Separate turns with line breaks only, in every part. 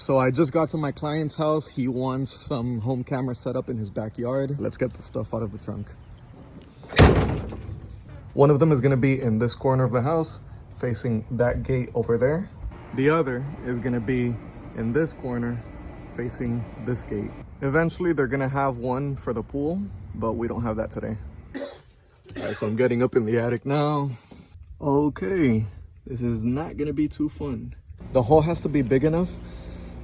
So I just got to my client's house. He wants some home camera set up in his backyard. Let's get the stuff out of the trunk. One of them is gonna be in this corner of the house, facing that gate over there. The other is gonna be in this corner, facing this gate. Eventually they're gonna have one for the pool, but we don't have that today. All right, so I'm getting up in the attic now. Okay, this is not gonna be too fun. The hole has to be big enough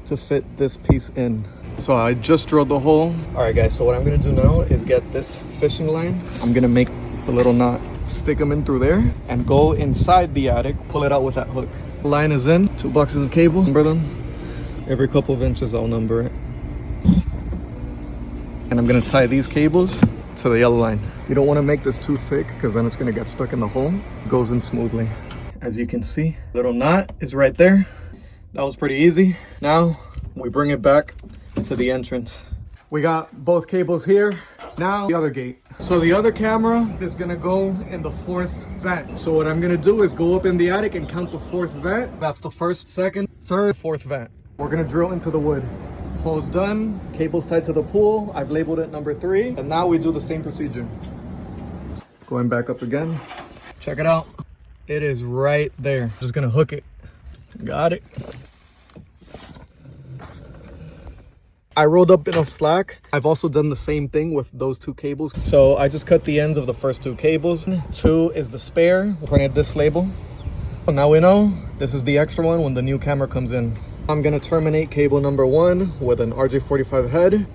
to fit this piece in. So I just drilled the hole. All right guys, so what I'm gonna do now is get this fishing line. I'm gonna make this a little knot, stick them in through there, and go inside the attic, pull it out with that hook. Line is in, 2 boxes of cable, number them. Every couple of inches I'll number it. And I'm gonna tie these cables to the yellow line. You don't wanna make this too thick because then it's gonna get stuck in the hole. It goes in smoothly. As you can see, little knot is right there. That was pretty easy. Now we bring it back to the entrance. We got both cables here. Now the other gate. So the other camera is gonna go in the 4th vent. So what I'm gonna do is go up in the attic and count the 4th vent. That's the 1st, 2nd, 3rd, 4th vent. We're gonna drill into the wood. Hole's done, cables tied to the pool. I've labeled it number 3. And now we do the same procedure. Going back up again. Check it out. It is right there. Just gonna hook it. Got it. I rolled up enough slack. I've also done the same thing with those 2 cables. So I just cut the ends of the first 2 cables. 2 is the spare. Printed this label. Now we know this is the extra one when the new camera comes in. I'm gonna terminate cable number 1 with an RJ45 head.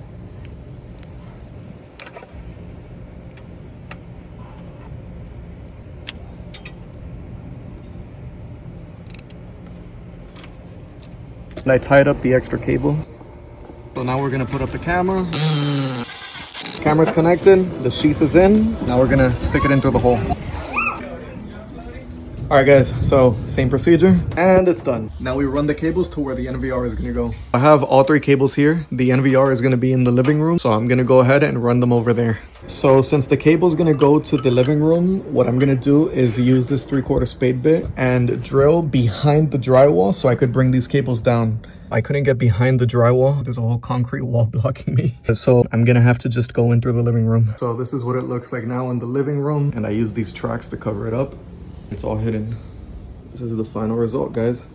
And I tied up the extra cable. So now we're gonna put up the camera. Camera's connected, the sheath is in. Now we're gonna stick it into the hole. All right guys, so same procedure and it's done. Now we run the cables to where the NVR is gonna go. I have all 3 cables here. The NVR is gonna be in the living room. So I'm gonna go ahead and run them over there. So since the cable is gonna go to the living room, what I'm gonna do is use this 3/4 spade bit and drill behind the drywall so I could bring these cables down. I couldn't get behind the drywall. There's a whole concrete wall blocking me. So I'm gonna have to just go in through the living room. So this is what it looks like now in the living room. And I use these tracks to cover it up. It's all hidden. This is the final result, guys.